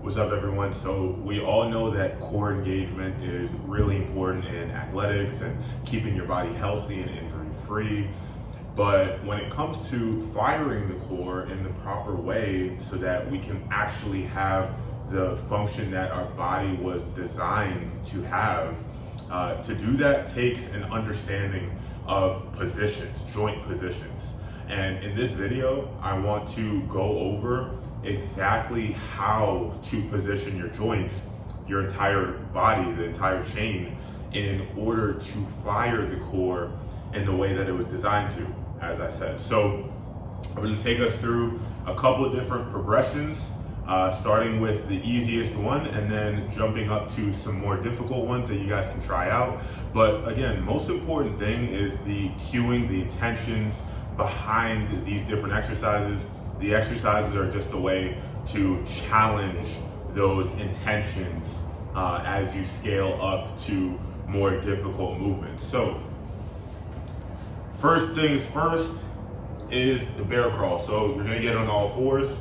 What's up, everyone? So we all know that core engagement is really important in athletics and keeping your body healthy and injury-free. But when it comes to firing the core in the proper way so that we can actually have the function that our body was designed to have, to do that takes an understanding of positions, joint positions. And in this video, I want to go over exactly how to position your joints, your entire body, the entire chain, in order to fire the core in the way that it was designed to, as I said. So I'm going to take us through a couple of different progressions, starting with the easiest one and then jumping up to some more difficult ones that you guys can try out. But again, most important thing is the cueing, the intentions behind these different exercises. The exercises are just a way to challenge those intentions as you scale up to more difficult movements. So first things first is the bear crawl. So you're gonna get on all fours,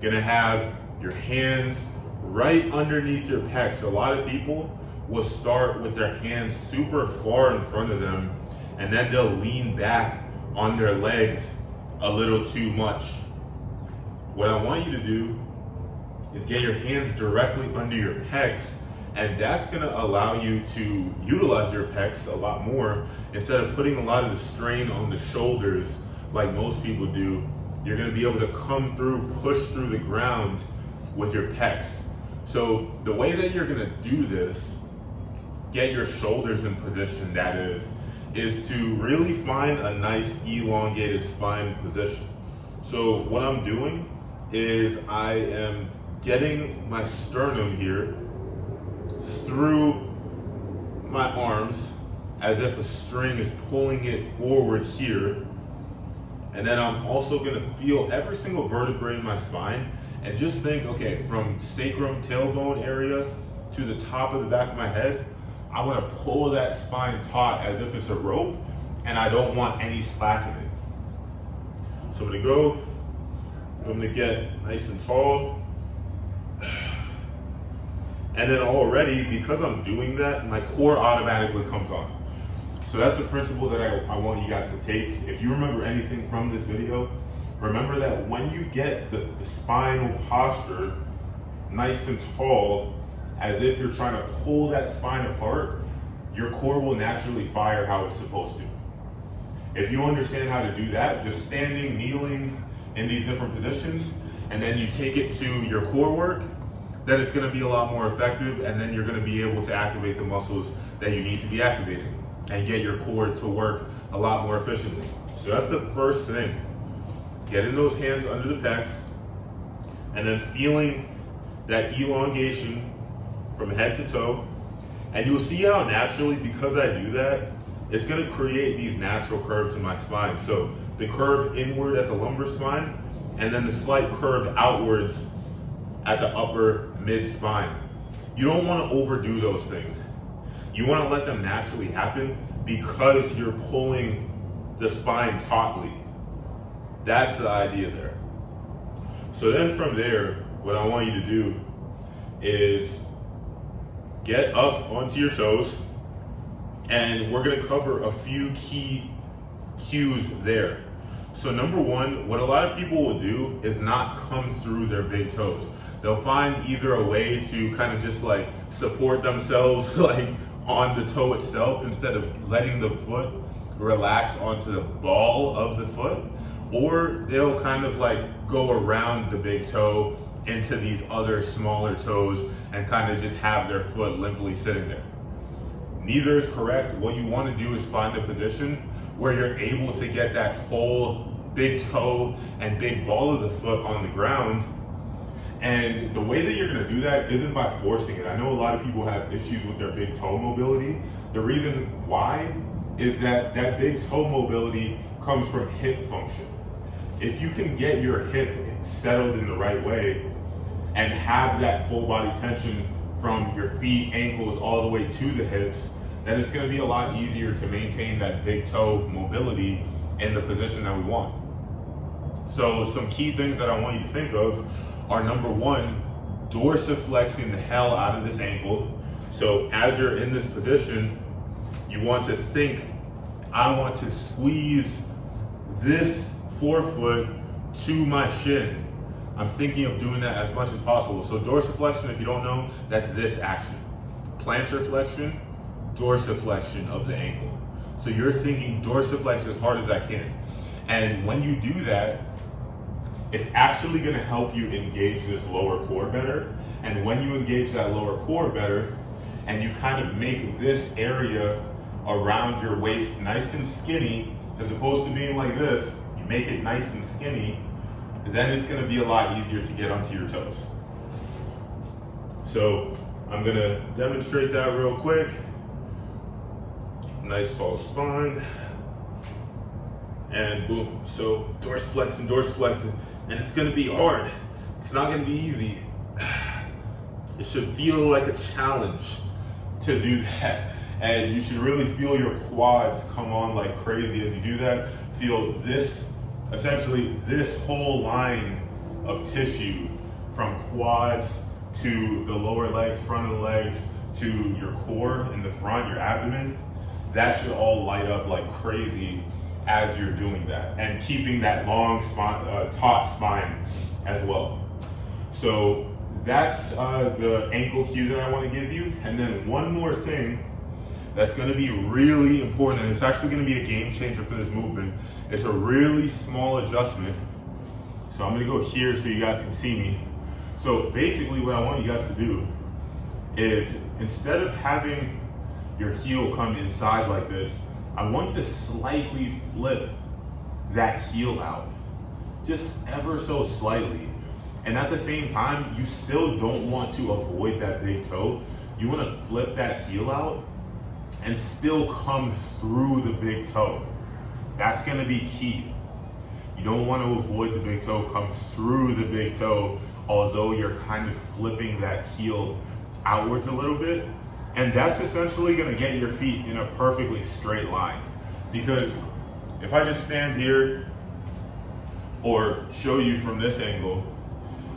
gonna have your hands right underneath your pecs. A lot of people will start with their hands super far in front of them, and then they'll lean back on their legs a little too much. What I want you to do is get your hands directly under your pecs, and that's gonna allow you to utilize your pecs a lot more. Instead of putting a lot of the strain on the shoulders like most people do, you're gonna be able to come through, push through the ground with your pecs. So the way that you're gonna do this, get your shoulders in position, that is to really find a nice elongated spine position. So what I'm doing is I am getting my sternum here through my arms as if a string is pulling it forward here. And then I'm also gonna feel every single vertebrae in my spine and just think, okay, from sacrum, tailbone area to the top of the back of my head, I want to pull that spine taut as if it's a rope, and I don't want any slack in it. So I'm gonna get nice and tall. And then already, because I'm doing that, my core automatically comes on. So that's a principle that I want you guys to take. If you remember anything from this video, remember that when you get the spinal posture nice and tall, as if you're trying to pull that spine apart, your core will naturally fire how it's supposed to. If you understand how to do that, just standing, kneeling in these different positions, and then you take it to your core work, then it's gonna be a lot more effective, and then you're gonna be able to activate the muscles that you need to be activating and get your core to work a lot more efficiently. So that's the first thing. Getting those hands under the pecs, and then feeling that elongation from head to toe. And you'll see how naturally, because I do that, it's gonna create these natural curves in my spine. So the curve inward at the lumbar spine, and then the slight curve outwards at the upper mid spine. You don't wanna overdo those things. You wanna let them naturally happen because you're pulling the spine tautly. That's the idea there. So then from there, what I want you to do is get up onto your toes, and we're gonna cover a few key cues there. So number one, what a lot of people will do is not come through their big toes. They'll find either a way to kind of just like support themselves like on the toe itself instead of letting the foot relax onto the ball of the foot, or they'll kind of like go around the big toe into these other smaller toes and kind of just have their foot limply sitting there. Neither is correct. What you want to do is find a position where you're able to get that whole big toe and big ball of the foot on the ground. And the way that you're going to do that isn't by forcing it. I know a lot of people have issues with their big toe mobility. The reason why is that that big toe mobility comes from hip function. If you can get your hip settled in the right way and have that full body tension from your feet, ankles, all the way to the hips, then it's gonna be a lot easier to maintain that big toe mobility in the position that we want. So some key things that I want you to think of are number one, dorsiflexing the hell out of this ankle. So as you're in this position, you want to think, I want to squeeze this forefoot to my shin. I'm thinking of doing that as much as possible. So dorsiflexion, if you don't know, that's this action. Plantar flexion, dorsiflexion of the ankle. So you're thinking dorsiflex as hard as I can. And when you do that, it's actually gonna help you engage this lower core better. And when you engage that lower core better, and you kind of make this area around your waist nice and skinny, as opposed to being like this, you make it nice and skinny, then it's gonna be a lot easier to get onto your toes. So I'm gonna demonstrate that real quick. Nice tall spine, and boom. So dorsiflexing, and it's gonna be hard. It's not gonna be easy. It should feel like a challenge to do that. And you should really feel your quads come on like crazy as you do that. Feel this, essentially this whole line of tissue from quads to the lower legs, front of the legs, to your core in the front, your abdomen. That should all light up like crazy as you're doing that, and keeping that long spine, taut spine as well. So that's the ankle cue that I want to give you. And then one more thing that's going to be really important, and it's actually going to be a game changer for this movement. It's a really small adjustment. So I'm going to go here so you guys can see me. So basically what I want you guys to do is, instead of having your heel come inside like this, I want you to slightly flip that heel out, just ever so slightly. And at the same time, you still don't want to avoid that big toe. You want to flip that heel out and still come through the big toe. That's gonna be key. You don't want to avoid the big toe, come through the big toe, although you're kind of flipping that heel outwards a little bit. And that's essentially gonna get your feet in a perfectly straight line. Because if I just stand here or show you from this angle,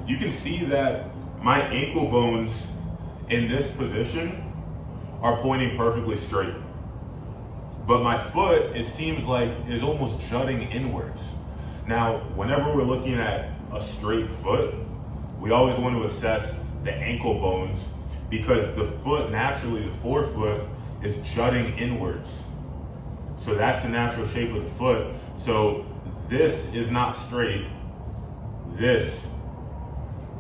you can see that my ankle bones in this position are pointing perfectly straight. But my foot, it seems like, is almost jutting inwards. Now, whenever we're looking at a straight foot, we always want to assess the ankle bones, because the foot, naturally, the forefoot is jutting inwards. So that's the natural shape of the foot. So this is not straight. This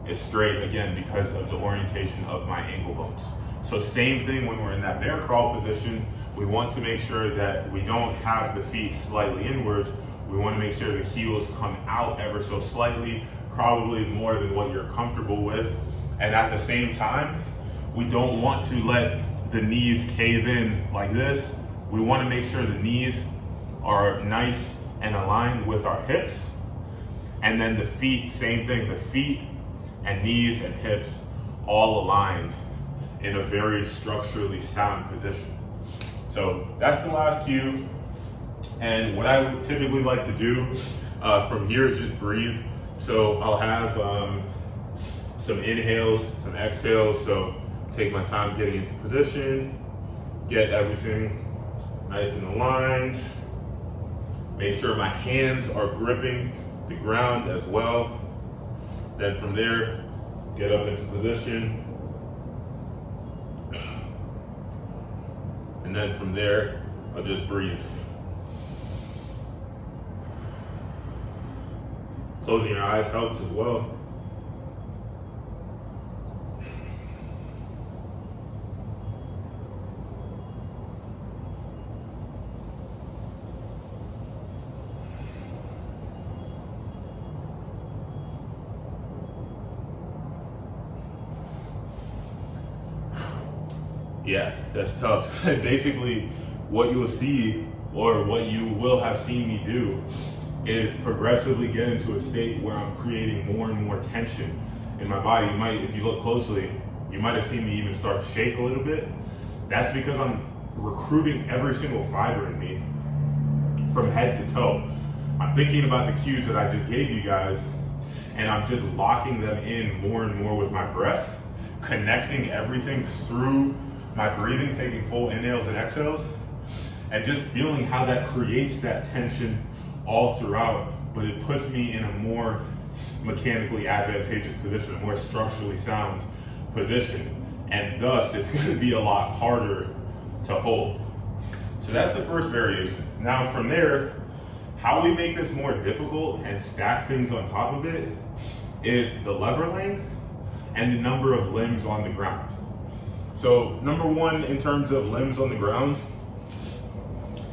is straight, again, because of the orientation of my ankle bones. So same thing when we're in that bear crawl position, we want to make sure that we don't have the feet slightly inwards. We want to make sure the heels come out ever so slightly, probably more than what you're comfortable with. And at the same time, we don't want to let the knees cave in like this. We want to make sure the knees are nice and aligned with our hips. And then the feet, same thing, the feet and knees and hips all aligned in a very structurally sound position. So that's the last cue. And what I typically like to do from here is just breathe. So I'll have some inhales, some exhales. So take my time getting into position, get everything nice and aligned. Make sure my hands are gripping the ground as well. Then from there, get up into position. And then from there, I'll just breathe. Closing your eyes helps as well. Yeah, that's tough. Basically, what you'll see, or what you will have seen me do, is progressively get into a state where I'm creating more and more tension in my body. You might, if you look closely, you might have seen me even start to shake a little bit. That's because I'm recruiting every single fiber in me from head to toe. I'm thinking about the cues that I just gave you guys, and I'm just locking them in more and more with my breath, connecting everything through my breathing, taking full inhales and exhales, and just feeling how that creates that tension all throughout, but it puts me in a more mechanically advantageous position, a more structurally sound position, and thus it's going to be a lot harder to hold. So that's the first variation. Now from there, how we make this more difficult and stack things on top of it is the lever length and the number of limbs on the ground. So number one, in terms of limbs on the ground,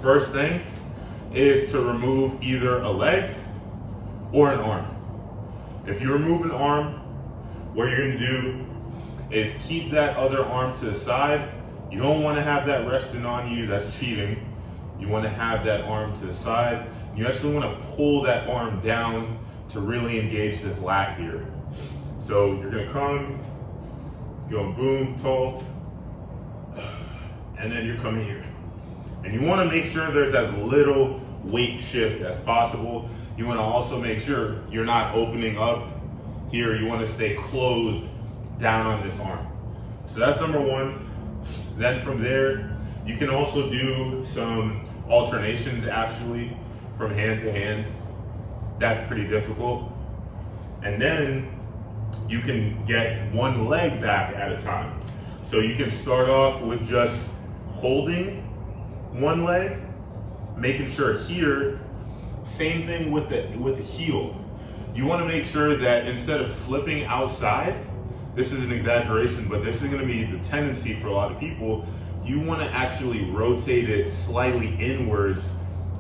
first thing is to remove either a leg or an arm. If you remove an arm, what you're gonna do is keep that other arm to the side. You don't wanna have that resting on you, that's cheating. You wanna have that arm to the side. You actually wanna pull that arm down to really engage this lat here. So you're gonna come, go boom, tall, and then you're coming here. And you wanna make sure there's as little weight shift as possible. You wanna also make sure you're not opening up here. You wanna stay closed down on this arm. So that's number one. Then from there, you can also do some alternations actually from hand to hand. That's pretty difficult. And then you can get one leg back at a time. So you can start off with just holding one leg, making sure here, same thing with the heel. You want to make sure that instead of flipping outside, this is an exaggeration, but this is going to be the tendency for a lot of people, you want to actually rotate it slightly inwards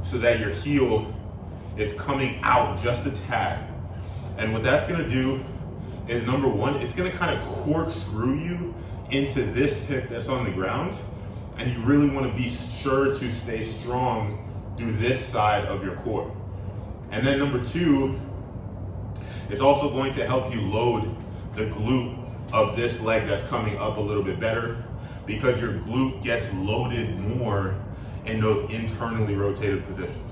so that your heel is coming out just a tad. And what that's going to do is, number one, it's going to kind of corkscrew you into this hip that's on the ground, and you really want to be sure to stay strong through this side of your core. And then number two, it's also going to help you load the glute of this leg that's coming up a little bit better, because your glute gets loaded more in those internally rotated positions.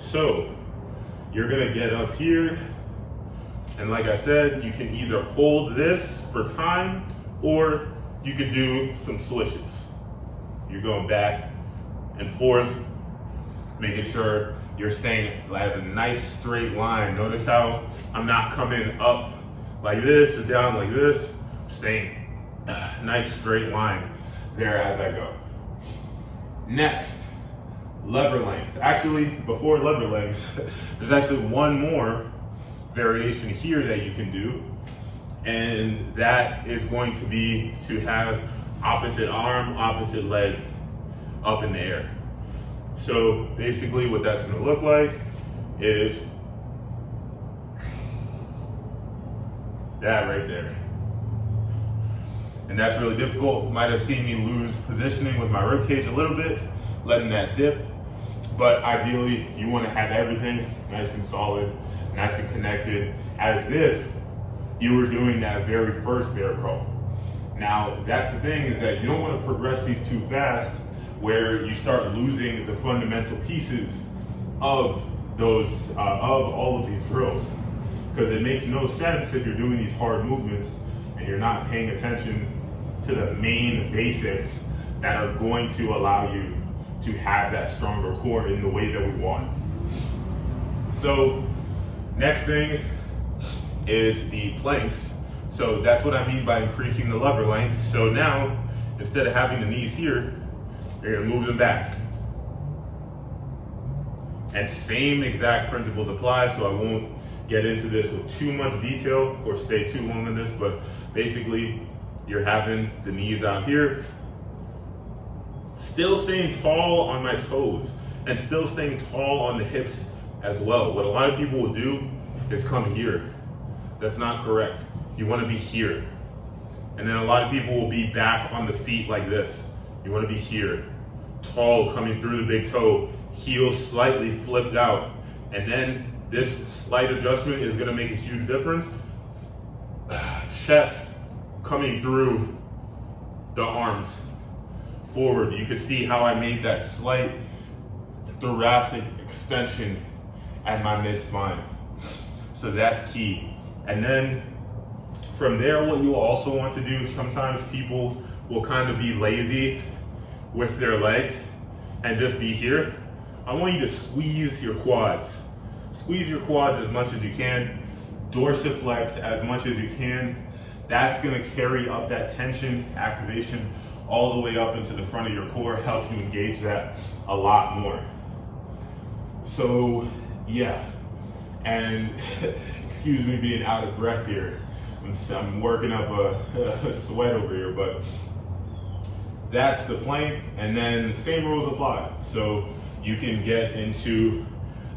So you're gonna get up here, and like I said, you can either hold this for time or you could do some switches. You're going back and forth, making sure you're staying as a nice straight line. Notice how I'm not coming up like this or down like this. I'm staying nice straight line there as I go. Next, lever length. Actually, before lever length, there's actually one more variation here that you can do, and that is going to be to have opposite arm, opposite leg up in the air. So basically what that's going to look like is that right there. And that's really difficult. Might have seen me lose positioning with my ribcage a little bit, letting that dip. But ideally, you want to have everything nice and solid, nice and connected, as if you were doing that very first bear crawl. Now, that's the thing, is that you don't want to progress these too fast, where you start losing the fundamental pieces of those, of all of these drills. Because it makes no sense if you're doing these hard movements and you're not paying attention to the main basics that are going to allow you to have that stronger core in the way that we want. So next thing is the planks. So that's what I mean by increasing the lever length. So now, instead of having the knees here, you're gonna move them back. And same exact principles apply, so I won't get into this with too much detail or stay too long on this, but basically you're having the knees out here, still staying tall on my toes and still staying tall on the hips as well. What a lot of people will do is come here. That's not correct. You want to be here. And then a lot of people will be back on the feet like this. You want to be here, tall, coming through the big toe, heels slightly flipped out, and then this slight adjustment is going to make a huge difference. Chest coming through the arms forward. You can see how I made that slight thoracic extension at my mid-spine. So that's key. And then from there, what you also want to do, sometimes people will kind of be lazy with their legs and just be here. I want you to squeeze your quads. Squeeze your quads as much as you can. Dorsiflex as much as you can. That's gonna carry up that tension, activation, all the way up into the front of your core, helps you engage that a lot more. So, yeah. And excuse me being out of breath here. I'm working up a sweat over here, but that's the plank, and then same rules apply. So you can get into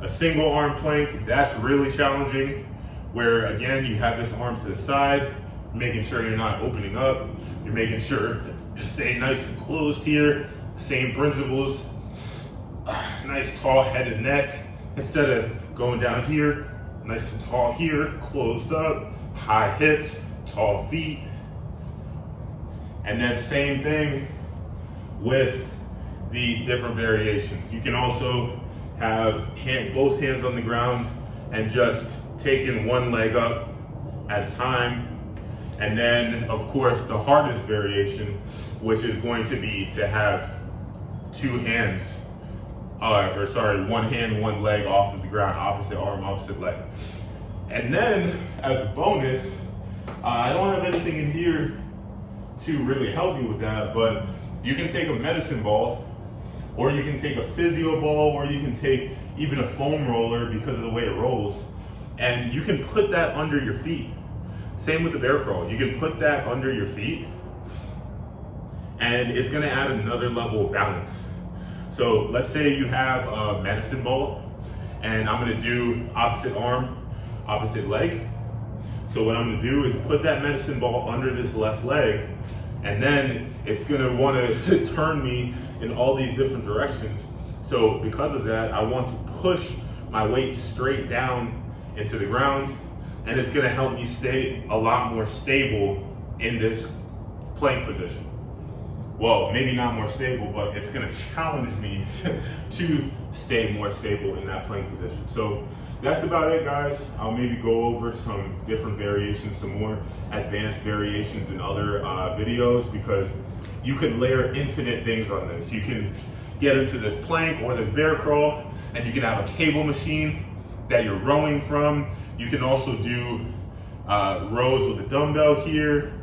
a single arm plank. That's really challenging, where again, you have this arm to the side, making sure you're not opening up. You're making sure you stay nice and closed here. Same principles. Nice tall head and neck. Instead of going down here, nice and tall here, closed up, high hips, tall feet. And then same thing with the different variations. You can also have both hands on the ground and just taking one leg up at a time. And then of course the hardest variation, which is going to be to have one hand, one leg off of the ground, opposite arm, opposite leg. And then as a bonus, I don't have anything in here to really help you with that, but you can take a medicine ball, or you can take a physio ball, or you can take even a foam roller because of the way it rolls, and you can put that under your feet. Same with the bear crawl. You can put that under your feet, and it's gonna add another level of balance. So let's say you have a medicine ball, and I'm gonna do opposite arm, opposite leg. So what I'm gonna do is put that medicine ball under this left leg, and then it's gonna wanna turn me in all these different directions. So because of that, I want to push my weight straight down into the ground, and it's gonna help me stay a lot more stable in this plank position. Well, maybe not more stable, but it's gonna challenge me to stay more stable in that plank position. So that's about it, guys. I'll maybe go over some different variations, some more advanced variations in other videos, because you can layer infinite things on this. You can get into this plank or this bear crawl, and you can have a cable machine that you're rowing from. You can also do rows with a dumbbell here.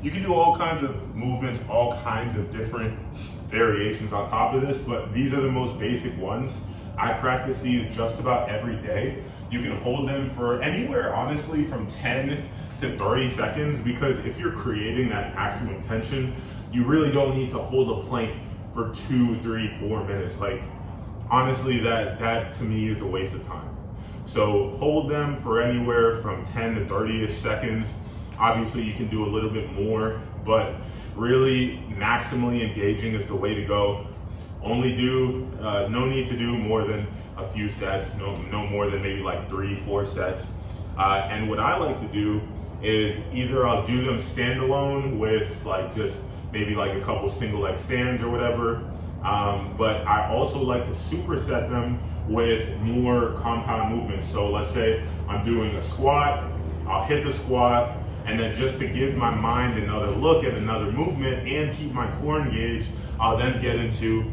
You can do all kinds of movements, all kinds of different variations on top of this, but these are the most basic ones. I practice these just about every day. You can hold them for anywhere, honestly, from 10 to 30 seconds, because if you're creating that maximum tension, you really don't need to hold a plank for 2, 3, 4 minutes. Like, honestly, that to me is a waste of time. So hold them for anywhere from 10 to 30-ish seconds. Obviously, you can do a little bit more, but really maximally engaging is the way to go. No need to do more than a few sets, no more than maybe like 3, 4 sets. And what I like to do is either I'll do them standalone with like just maybe like a couple single leg stands or whatever. But I also like to superset them with more compound movements. So let's say I'm doing a squat, I'll hit the squat, and then just to give my mind another look at another movement and keep my core engaged, I'll then get into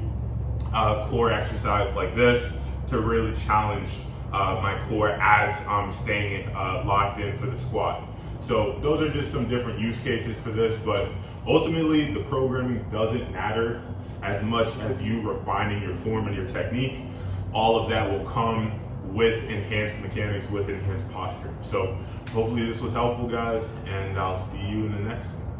core exercise like this to really challenge my core as I'm staying locked in for the squat. So those are just some different use cases for this, but ultimately the programming doesn't matter as much as you refining your form and your technique. All of that will come with enhanced mechanics, with enhanced posture. So hopefully this was helpful, guys, and I'll see you in the next one.